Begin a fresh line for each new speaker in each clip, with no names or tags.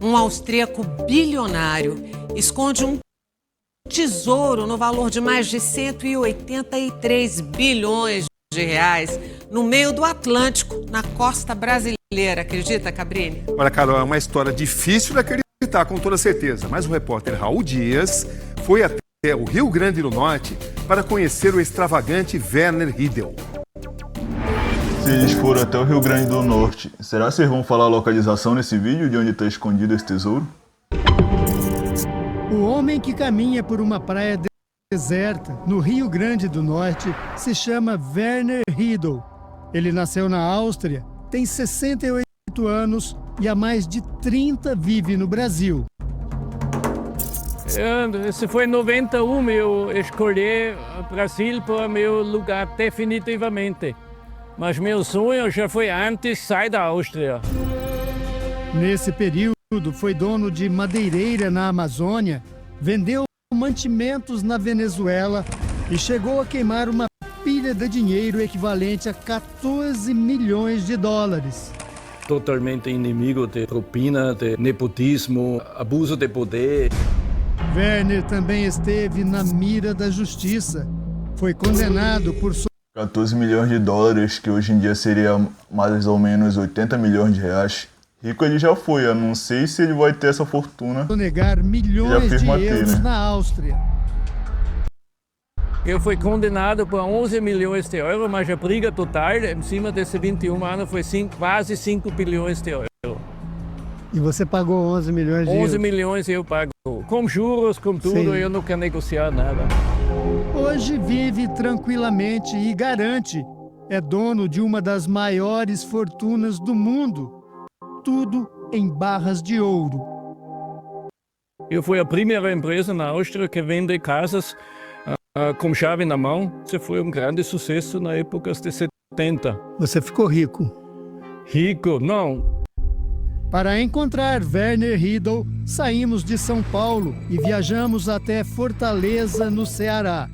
um austríaco bilionário esconde um tesouro no valor de mais de 183 bilhões de reais no meio do Atlântico, na costa brasileira. Acredita, Cabrini?
Olha, Carol, é uma história difícil de acreditar, com toda certeza. Mas o repórter Raul Dias foi até o Rio Grande do Norte para conhecer o extravagante Werner Riedel.
Se eles foram até o Rio Grande do Norte, será que vocês vão falar a localização nesse vídeo de onde está escondido esse tesouro?
O homem que caminha por uma praia deserta, no Rio Grande do Norte, se chama Werner Riedel. Ele nasceu na Áustria, tem 68 anos e há mais de 30 vive no Brasil.
Esse foi em 91 eu escolhi o Brasil para meu lugar definitivamente. Mas meu sonho já foi antes sair da Áustria.
Nesse período, foi dono de madeireira na Amazônia, vendeu mantimentos na Venezuela e chegou a queimar uma pilha de dinheiro equivalente a 14 milhões de dólares.
Totalmente inimigo de propina, de nepotismo, abuso de poder.
Werner também esteve na mira da justiça. Foi condenado por
14 milhões de dólares, que hoje em dia seria mais ou menos 80 milhões de reais. Rico ele já foi, eu não sei se ele vai ter essa fortuna.
Sonegar milhões de euros, né, na Áustria.
Eu fui condenado por 11 milhões de euros, mas a briga total, em cima desses 21 anos, foi quase 5 bilhões de euros.
E você pagou 11 milhões de euros?
11 milhões eu pago. Com juros, com tudo, sim. Eu não quero negociar nada.
Hoje vive tranquilamente e garante, é dono de uma das maiores fortunas do mundo. Tudo em barras de ouro.
Eu fui a primeira empresa na Áustria que vende casas com chave na mão. Isso foi um grande sucesso na época de 70.
Você ficou rico?
Rico? Não.
Para encontrar Werner Riedel, saímos de São Paulo e viajamos até Fortaleza, no Ceará.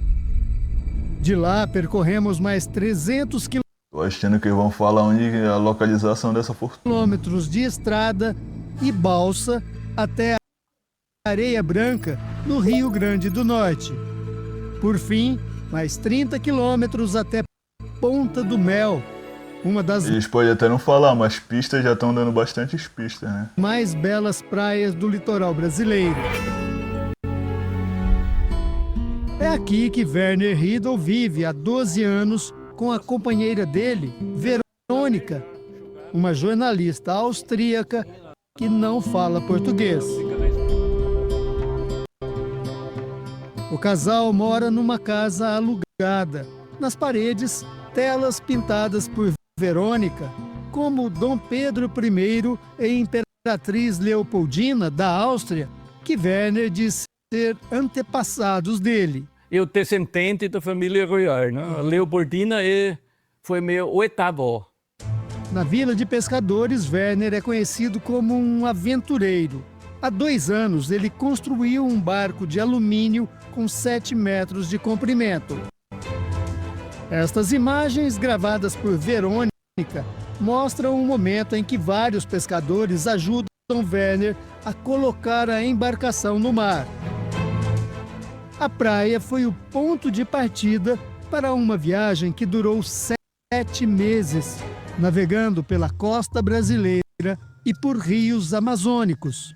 De lá, percorremos mais 300 quilômetros.
Tô achando que vão falar onde é a localização dessa fortuna.
Quilômetros de estrada e balsa até a Areia Branca, no Rio Grande do Norte. Por fim, mais 30 quilômetros até Ponta do Mel, uma das
Eles podem até não falar, mas pistas já estão dando bastantes pistas, né?
mais belas praias do litoral brasileiro. É aqui que Werner Riedel vive há 12 anos com a companheira dele, Verônica, uma jornalista austríaca que não fala português. O casal mora numa casa alugada. Nas paredes, telas pintadas por Verônica, como Dom Pedro I e Imperatriz Leopoldina da Áustria, que Werner diz ser antepassados dele.
Eu descendente da família royal, né? A Leopoldina foi meu oitavo.
Na Vila de Pescadores, Werner é conhecido como um aventureiro. Há 2 anos, ele construiu um barco de alumínio com 7 metros de comprimento. Estas imagens, gravadas por Verônica, mostram um momento em que vários pescadores ajudam Werner a colocar a embarcação no mar. A praia foi o ponto de partida para uma viagem que durou 7 meses, navegando pela costa brasileira e por rios amazônicos.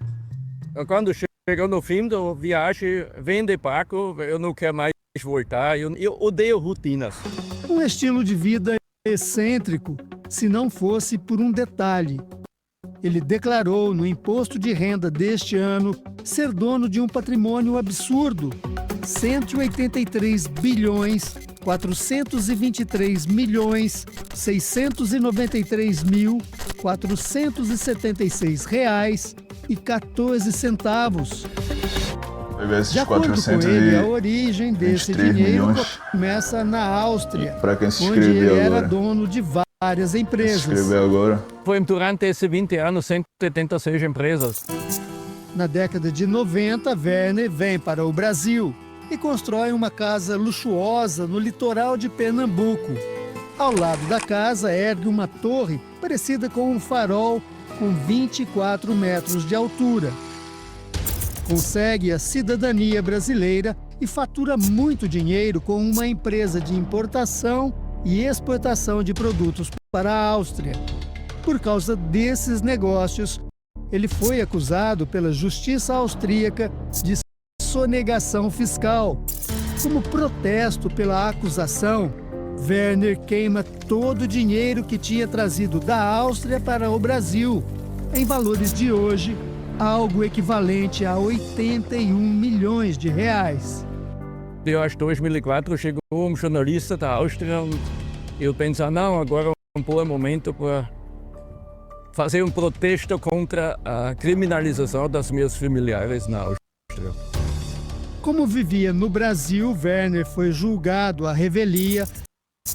Quando chegou no fim da viagem, vende barco, eu não quero mais voltar, eu odeio rotinas.
Um estilo de vida excêntrico, se não fosse por um detalhe. Ele declarou no imposto de renda deste ano ser dono de um patrimônio absurdo: 183 bilhões 423 milhões 693 mil 476 reais e 14 centavos. De acordo com ele, a origem desse dinheiro começa na Áustria, onde ele era dono de várias empresas.
Foi durante esses 20 anos 176 empresas.
Na década de 90, Werner vem para o Brasil e constrói uma casa luxuosa no litoral de Pernambuco. Ao lado da casa ergue uma torre parecida com um farol com 24 metros de altura. Consegue a cidadania brasileira e fatura muito dinheiro com uma empresa de importação e exportação de produtos para a Áustria. Por causa desses negócios, ele foi acusado pela justiça austríaca de sonegação fiscal. Como protesto pela acusação, Werner queima todo o dinheiro que tinha trazido da Áustria para o Brasil. Em valores de hoje, algo equivalente a 81 milhões de reais.
Eu acho que em 2004 chegou um jornalista da Áustria e eu pensei, não, agora é um bom momento para fazer um protesto contra a criminalização das meus familiares na Áustria.
Como vivia no Brasil, Werner foi julgado à revelia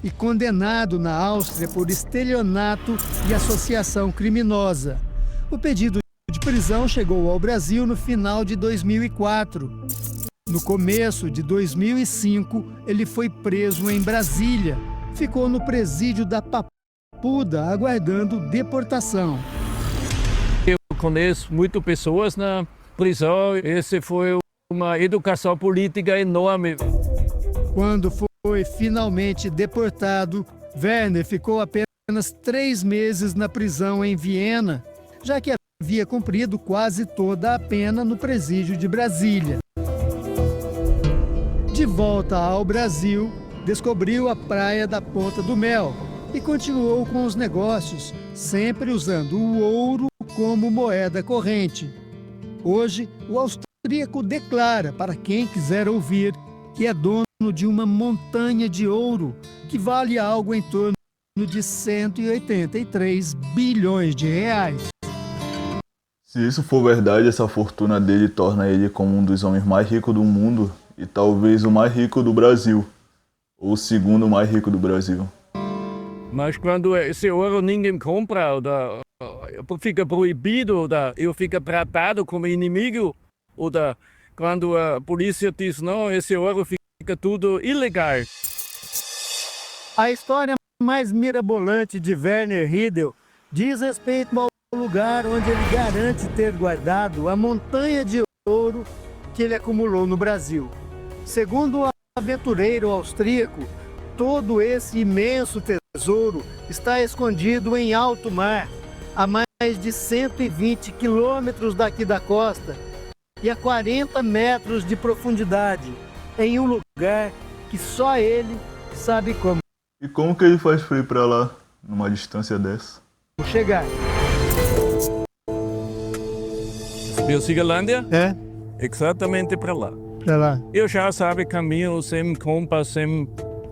e condenado na Áustria por estelionato e associação criminosa. O pedido de prisão chegou ao Brasil no final de 2004. No começo de 2005, ele foi preso em Brasília. Ficou no presídio da Papuda, aguardando deportação.
Eu conheço muitas pessoas na prisão. Esse foi uma educação política enorme.
Quando foi finalmente deportado, Werner ficou apenas 3 meses na prisão em Viena, já que havia cumprido quase toda a pena no presídio de Brasília. De volta ao Brasil, descobriu a praia da Ponta do Mel e continuou com os negócios, sempre usando o ouro como moeda corrente. Hoje, o austríaco declara, para quem quiser ouvir, que é dono de uma montanha de ouro que vale algo em torno de 183 bilhões de reais.
Se isso for verdade, essa fortuna dele torna ele como um dos homens mais ricos do mundo e talvez o mais rico do Brasil, ou o segundo mais rico do Brasil.
Mas quando esse ouro ninguém compra, fica proibido, eu fico tratado como inimigo, quando a polícia diz não, esse ouro fica tudo ilegal.
A história mais mirabolante de Werner Riedel diz respeito ao lugar onde ele garante ter guardado a montanha de ouro que ele acumulou no Brasil. Segundo o aventureiro austríaco, todo esse imenso tesouro está escondido em alto mar, a mais de 120 quilômetros daqui da costa e a 40 metros de profundidade, em um lugar que só ele sabe como
E como que ele faz para ir para lá, numa distância dessa?
chegar.
Bélgicalândia?
É,
Exatamente para lá.
pra lá.
Eu já sabe caminho sem compass,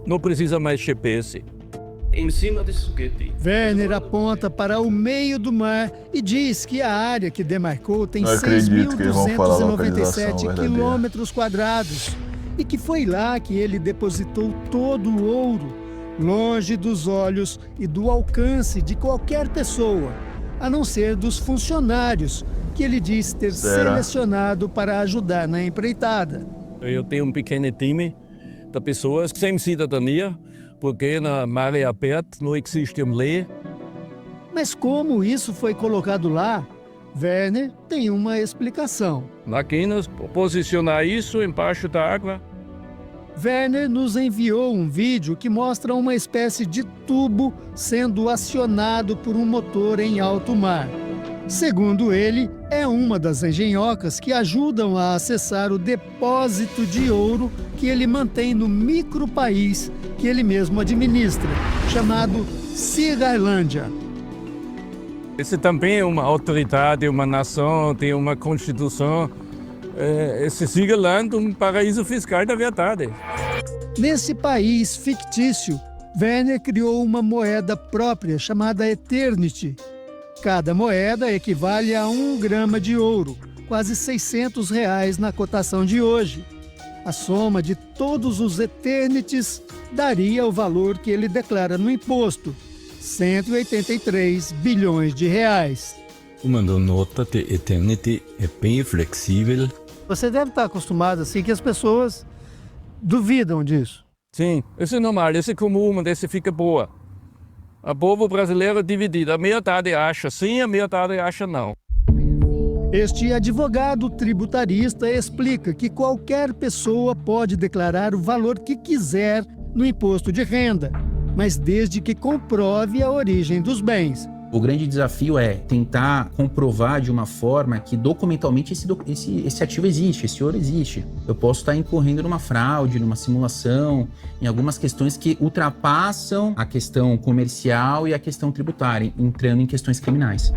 não precisa mais GPS. Em cima disso aqui.
Werner aponta para o meio do mar e diz que a área que demarcou tem
Não acredito que eles vão falar a
6.297
localização
quilômetros quadrados e que foi lá que ele depositou todo o ouro, longe dos olhos e do alcance de qualquer pessoa, a não ser dos funcionários que ele diz ter
Será?
selecionado para ajudar na empreitada.
Eu tenho um pequeno time de pessoas sem cidadania, porque na maré aberta não existe uma lei.
Mas como isso foi colocado lá, Werner tem uma explicação.
Máquinas posicionar isso embaixo da água.
Werner nos enviou um vídeo que mostra uma espécie de tubo sendo acionado por um motor em alto mar. Segundo ele, é uma das engenhocas que ajudam a acessar o depósito de ouro que ele mantém no micropaís que ele mesmo administra, chamado Sierralândia.
Esse também é uma autoridade, uma nação, tem uma constituição. Esse Sierralândia é um paraíso fiscal da verdade.
Nesse país fictício, Werner criou uma moeda própria chamada Eternity. Cada moeda equivale a 1 grama de ouro, quase R$600 na cotação de hoje. A soma de todos os Eternities daria o valor que ele declara no imposto, 183 bilhões de reais.
Uma nota de Eternity é bem flexível.
Você deve estar acostumado assim que as pessoas duvidam disso.
Sim, isso é normal, isso é comum, mas esse fica boa. O povo brasileiro é dividido. A metade acha sim, a metade acha não.
Este advogado tributarista explica que qualquer pessoa pode declarar o valor que quiser no imposto de renda, mas desde que comprove a origem dos bens.
O grande desafio é tentar comprovar de uma forma que documentalmente esse ativo existe, esse ouro existe. Eu posso estar incorrendo numa fraude, numa simulação, em algumas questões que ultrapassam a questão comercial e a questão tributária, entrando em questões criminais.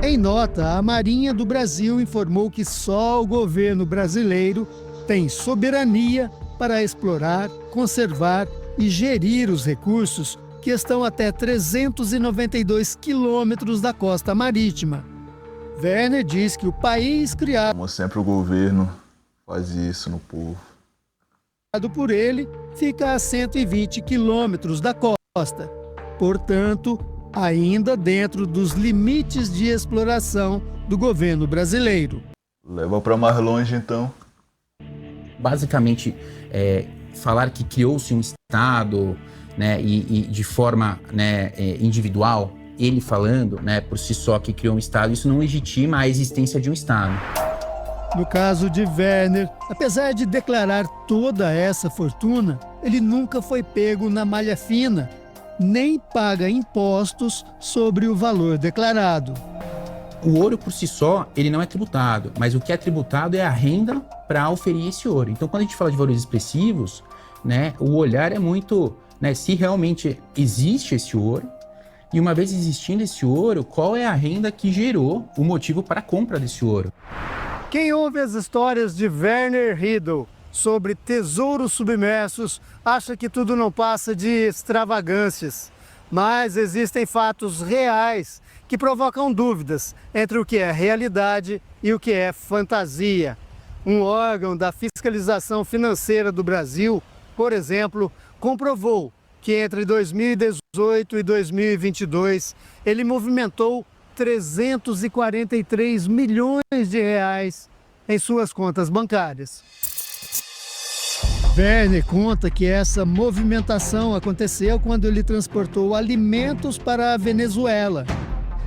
Em nota, a Marinha do Brasil informou que só o governo brasileiro tem soberania para explorar, conservar e gerir os recursos que estão até 392 quilômetros da costa marítima. Werner diz que o país criado
Como sempre, o governo faz isso no povo.
por ele fica a 120 quilômetros da costa, portanto, ainda dentro dos limites de exploração do governo brasileiro.
Leva para mais longe, então.
Basicamente, falar que criou-se um Estado, né, e de forma, né, individual, ele falando, né, por si só que criou um Estado, isso não legitima a existência de um Estado.
No caso de Werner, apesar de declarar toda essa fortuna, ele nunca foi pego na malha fina, nem paga impostos sobre o valor declarado.
O ouro por si só, ele não é tributado, mas o que é tributado é a renda para oferir esse ouro. Então, quando a gente fala de valores expressivos, né, o olhar é muito, né, se realmente existe esse ouro, e uma vez existindo esse ouro, qual é a renda que gerou o motivo para a compra desse ouro?
Quem ouve as histórias de Werner Riedel sobre tesouros submersos acha que tudo não passa de extravagâncias. Mas existem fatos reais que provocam dúvidas entre o que é realidade e o que é fantasia. Um órgão da fiscalização financeira do Brasil, por exemplo, comprovou que entre 2018 e 2022 ele movimentou 343 milhões de reais em suas contas bancárias. Werner conta que essa movimentação aconteceu quando ele transportou alimentos para a Venezuela.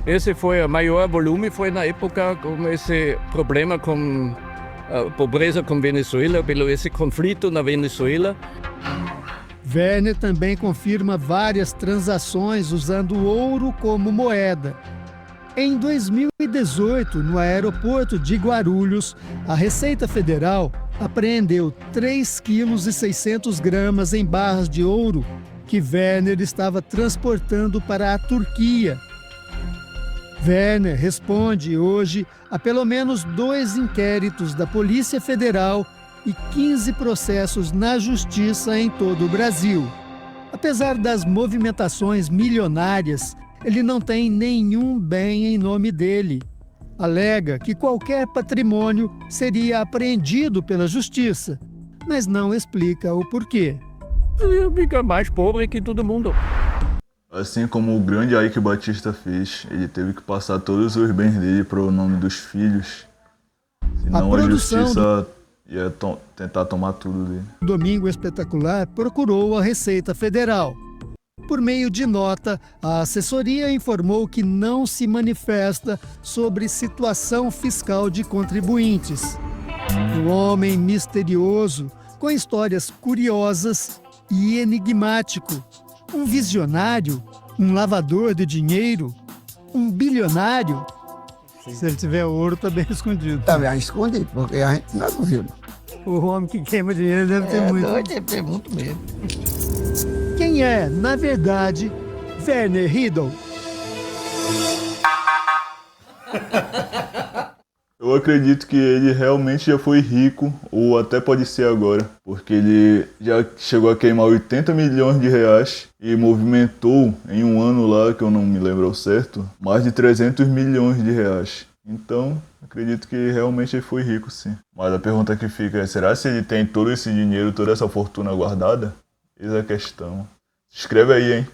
Esse foi o maior volume, foi na época com esse problema com a pobreza com Venezuela, pelo esse conflito na Venezuela.
Werner também confirma várias transações usando ouro como moeda. Em 2018, no aeroporto de Guarulhos, a Receita Federal apreendeu 3,6 kg em barras de ouro que Werner estava transportando para a Turquia. Werner responde hoje a pelo menos 2 inquéritos da Polícia Federal e 15 processos na Justiça em todo o Brasil. Apesar das movimentações milionárias, ele não tem nenhum bem em nome dele. Alega que qualquer patrimônio seria apreendido pela Justiça, mas não explica o porquê.
Ele fica mais pobre que todo mundo.
Assim como o grande Eike Batista fez, ele teve que passar todos os bens dele para o nome dos filhos. Senão a Justiça ia tentar tomar tudo dele.
O Domingo Espetacular procurou a Receita Federal. Por meio de nota, a assessoria informou que não se manifesta sobre situação fiscal de contribuintes. Um homem misterioso, com histórias curiosas e enigmático. Um visionário, um lavador de dinheiro, um bilionário. Se ele tiver ouro, está bem escondido.
Tá bem escondido, porque a gente não viu.
O homem que queima dinheiro deve ter muito.
Deve ter muito medo.
Quem é, na verdade, Werner Riedel?
Eu acredito que ele realmente já foi rico, ou até pode ser agora, porque ele já chegou a queimar 80 milhões de reais e movimentou em um ano lá, que eu não me lembro ao certo, mais de 300 milhões de reais. Então, acredito que realmente ele foi rico, sim. Mas a pergunta que fica é, será se ele tem todo esse dinheiro, toda essa fortuna guardada? Eis a questão. Se inscreve aí, hein?